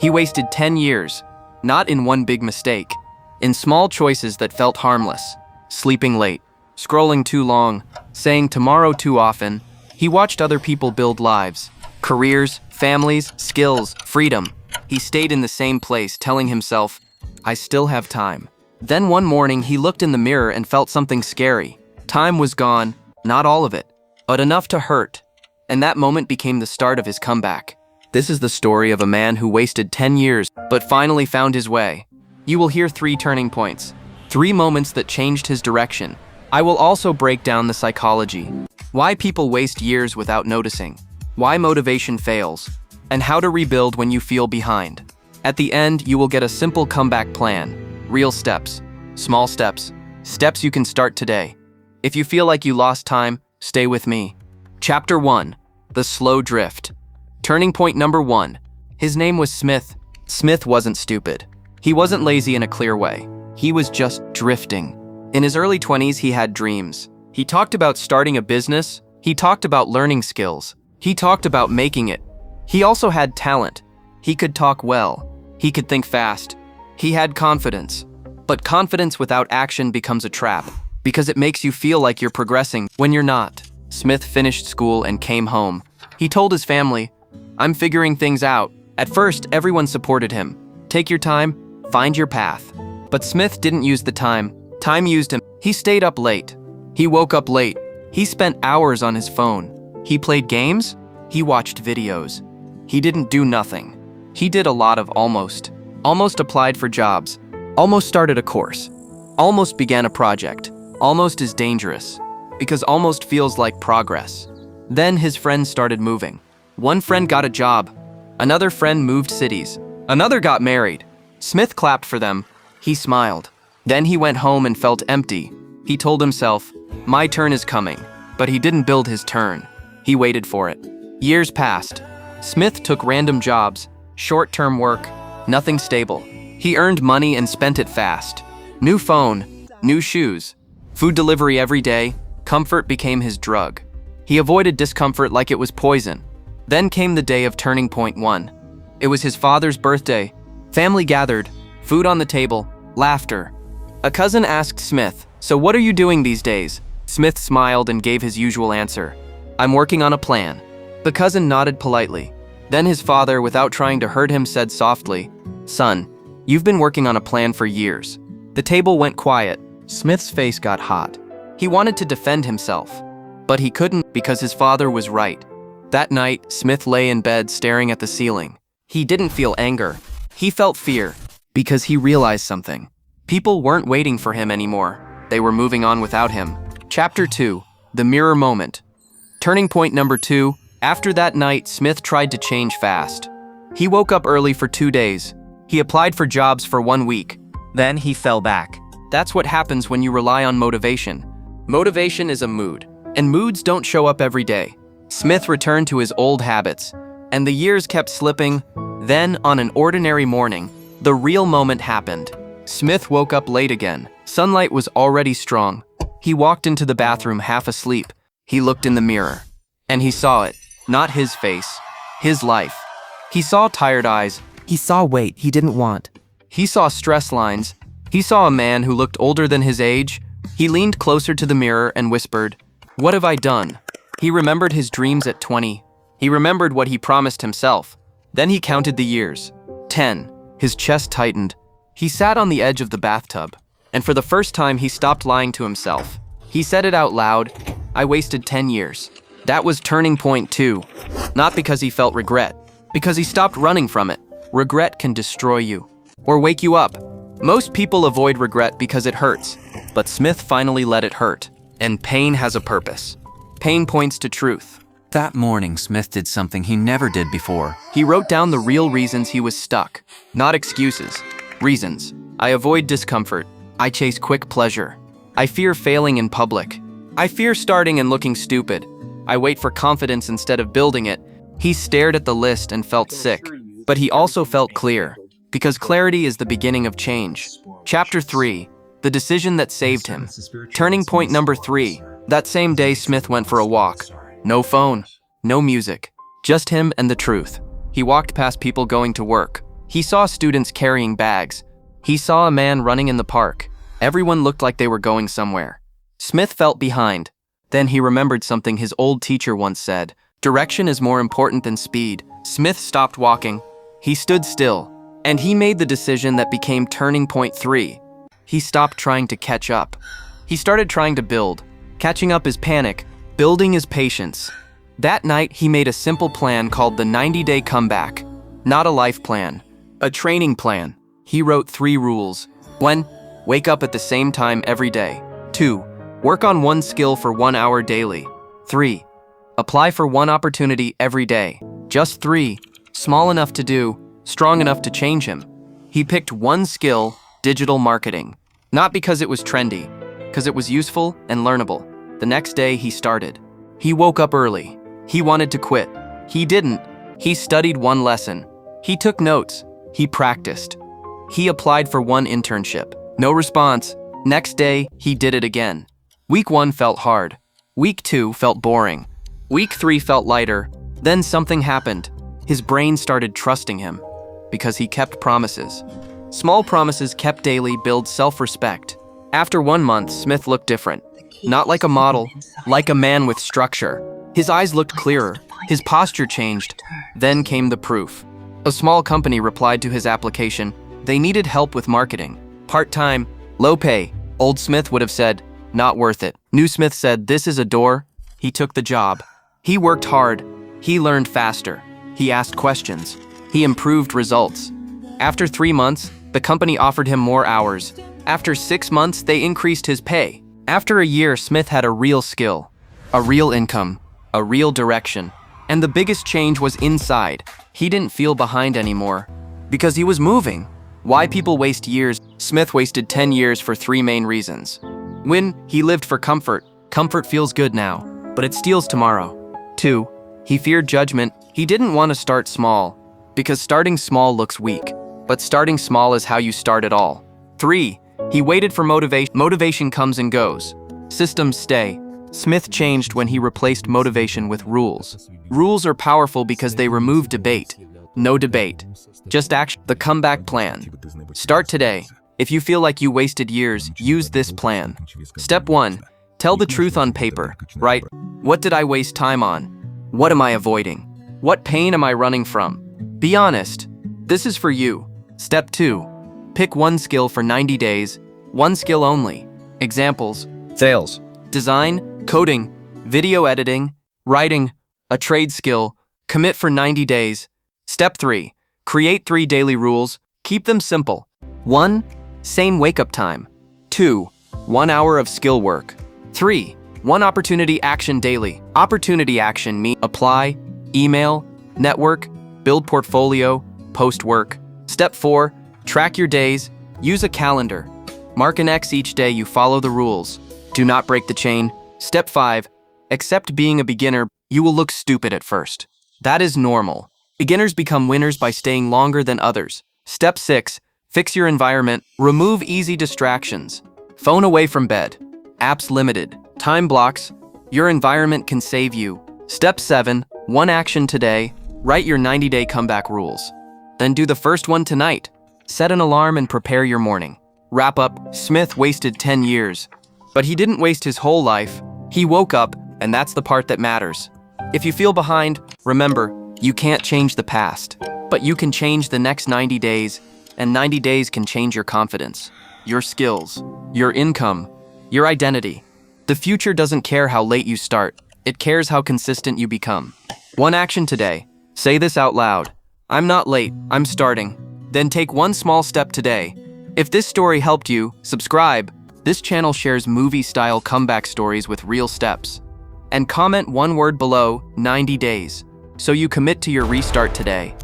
He wasted 10 years, not in one big mistake, in small choices that felt harmless. Sleeping late, scrolling too long, saying tomorrow too often. He watched other people build lives, careers, families, skills, freedom. He stayed in the same place, telling himself, I still have time. Then one morning, he looked in the mirror and felt something scary. Time was gone, not all of it, but enough to hurt. And that moment became the start of his comeback. This is the story of a man who wasted 10 years, but finally found his way. You will hear 3 turning points, 3 moments that changed his direction. I will also break down the psychology, why people waste years without noticing, why motivation fails, and how to rebuild when you feel behind. At the end, you will get a simple comeback plan, real steps, small steps, steps you can start today. If you feel like you lost time, stay with me. Chapter 1, The Slow Drift. Turning point number 1. His name was Smith. Smith wasn't stupid. He wasn't lazy in a clear way. He was just drifting. In his early 20s, he had dreams. He talked about starting a business. He talked about learning skills. He talked about making it. He also had talent. He could talk well. He could think fast. He had confidence. But confidence without action becomes a trap, because it makes you feel like you're progressing when you're not. Smith finished school and came home. He told his family, I'm figuring things out. At first, everyone supported him. Take your time, find your path. But Smith didn't use the time. Time used him. He stayed up late. He woke up late. He spent hours on his phone. He played games. He watched videos. He didn't do nothing. He did a lot of almost. Almost applied for jobs. Almost started a course. Almost began a project. Almost is dangerous, because almost feels like progress. Then his friends started moving. One friend got a job. Another friend moved cities. Another got married. Smith clapped for them. He smiled. Then he went home and felt empty. He told himself, my turn is coming. But he didn't build his turn. He waited for it. Years passed. Smith took random jobs, short-term work, nothing stable. He earned money and spent it fast. New phone, new shoes, food delivery every day. Comfort became his drug. He avoided discomfort like it was poison. Then came the day of turning point 1. It was his father's birthday. Family gathered, food on the table, laughter. A cousin asked Smith, so what are you doing these days? Smith smiled and gave his usual answer. I'm working on a plan. The cousin nodded politely. Then his father, without trying to hurt him, said softly, son, you've been working on a plan for years. The table went quiet. Smith's face got hot. He wanted to defend himself, but he couldn't because his father was right. That night, Smith lay in bed staring at the ceiling. He didn't feel anger. He felt fear, because he realized something. People weren't waiting for him anymore. They were moving on without him. Chapter 2, The Mirror Moment. Turning point number 2, after that night, Smith tried to change fast. He woke up early for 2 days. He applied for jobs for 1 week. Then he fell back. That's what happens when you rely on motivation. Motivation is a mood, and moods don't show up every day. Smith returned to his old habits, and the years kept slipping. Then, on an ordinary morning, the real moment happened. Smith woke up late again. Sunlight was already strong. He walked into the bathroom half asleep. He looked in the mirror, and he saw it. Not his face, his life. He saw tired eyes. He saw weight he didn't want. He saw stress lines. He saw a man who looked older than his age. He leaned closer to the mirror and whispered, what have I done? He remembered his dreams at 20. He remembered what he promised himself. Then he counted the years. 10. His chest tightened. He sat on the edge of the bathtub, and for the first time he stopped lying to himself. He said it out loud, I wasted 10 years. That was turning point 2. Not because he felt regret, because he stopped running from it. Regret can destroy you, or wake you up. Most people avoid regret because it hurts, but Smith finally let it hurt. And pain has a purpose. Pain points to truth. That morning, Smith did something he never did before. He wrote down the real reasons he was stuck. Not excuses. Reasons. I avoid discomfort. I chase quick pleasure. I fear failing in public. I fear starting and looking stupid. I wait for confidence instead of building it. He stared at the list and felt sick. But he also felt clear, because clarity is the beginning of change. Chapter 3. The decision that saved him. Turning point number 3. That same day, Smith went for a walk. No phone, no music, just him and the truth. He walked past people going to work, He saw students carrying bags. He saw a man running in the park. Everyone looked like they were going somewhere. Smith felt behind. Then he remembered something his old teacher once said. Direction is more important than speed. Smith stopped walking. He stood still. And he made the decision that became turning point 3. He stopped trying to catch up. He started trying to build. Catching up is panic. Building is patience. That night, he made a simple plan called the 90-day comeback. Not a life plan. A training plan. He wrote 3 rules. 1. Wake up at the same time every day. 2. Work on one skill for 1 hour daily. 3. Apply for one opportunity every day. Just 3. Small enough to do, strong enough to change him. He picked one skill, digital marketing. Not because it was trendy, because it was useful and learnable. The next day he started. He woke up early. He wanted to quit. He didn't. He studied one lesson. He took notes. He practiced. He applied for one internship. No response. Next day, he did it again. Week 1 felt hard. Week 2 felt boring. Week 3 felt lighter. Then something happened. His brain started trusting him because he kept promises. Small promises kept daily build self-respect. After 1 month, Smith looked different. Not like a model, like a man with structure. His eyes looked clearer. His posture changed. Then came the proof. A small company replied to his application. They needed help with marketing. Part-time, low pay. Old Smith would have said, not worth it. New Smith said, this is a door. He took the job. He worked hard. He learned faster. He asked questions. He improved results. After 3 months, the company offered him more hours. After 6 months, they increased his pay. After a year, Smith had a real skill, a real income, a real direction. And the biggest change was inside. He didn't feel behind anymore because he was moving. Why people waste years? Smith wasted 10 years for 3 main reasons. When he lived for comfort. Comfort feels good now, but it steals tomorrow. 2. He feared judgment. He didn't want to start small because starting small looks weak, but starting small is how you start it all. 3. He waited for motivation. Motivation comes and goes. Systems stay. Smith changed when he replaced motivation with rules. Rules are powerful because they remove debate. No debate. Just action. The comeback plan. Start today. If you feel like you wasted years, use this plan. Step 1. Tell the truth on paper. Write, what did I waste time on? What am I avoiding? What pain am I running from? Be honest. This is for you. Step 2. Pick one skill for 90 days. One skill only. Examples. Sales. Design, coding, video editing, writing, a trade skill. Commit for 90 days. Step 3. Create 3 daily rules. Keep them simple. 1. Same wake-up time. 2. 1 hour of skill work. 3. 1 opportunity action daily. Opportunity action means apply, email, network, build portfolio, post work. Step 4. Track your days. Use a calendar. Mark an X each day you follow the rules. Do not break the chain. Step 5. Accept being a beginner. You will look stupid at first. That is normal. Beginners become winners by staying longer than others. Step 6. Fix your environment. Remove easy distractions. Phone away from bed. Apps limited. Time blocks. Your environment can save you. Step 7. 1 action today. Write your 90-day comeback rules. Then do the first one tonight. Set an alarm and prepare your morning. Wrap up. Smith wasted 10 years. But he didn't waste his whole life. He woke up, and that's the part that matters. If you feel behind, remember, you can't change the past. But you can change the next 90 days, and 90 days can change your confidence, your skills, your income, your identity. The future doesn't care how late you start. It cares how consistent you become. 1 action today. Say this out loud. I'm not late, I'm starting. Then take 1 small step today. If this story helped you, subscribe. This channel shares movie-style comeback stories with real steps. And comment 1 word below, 90 days, so you commit to your restart today.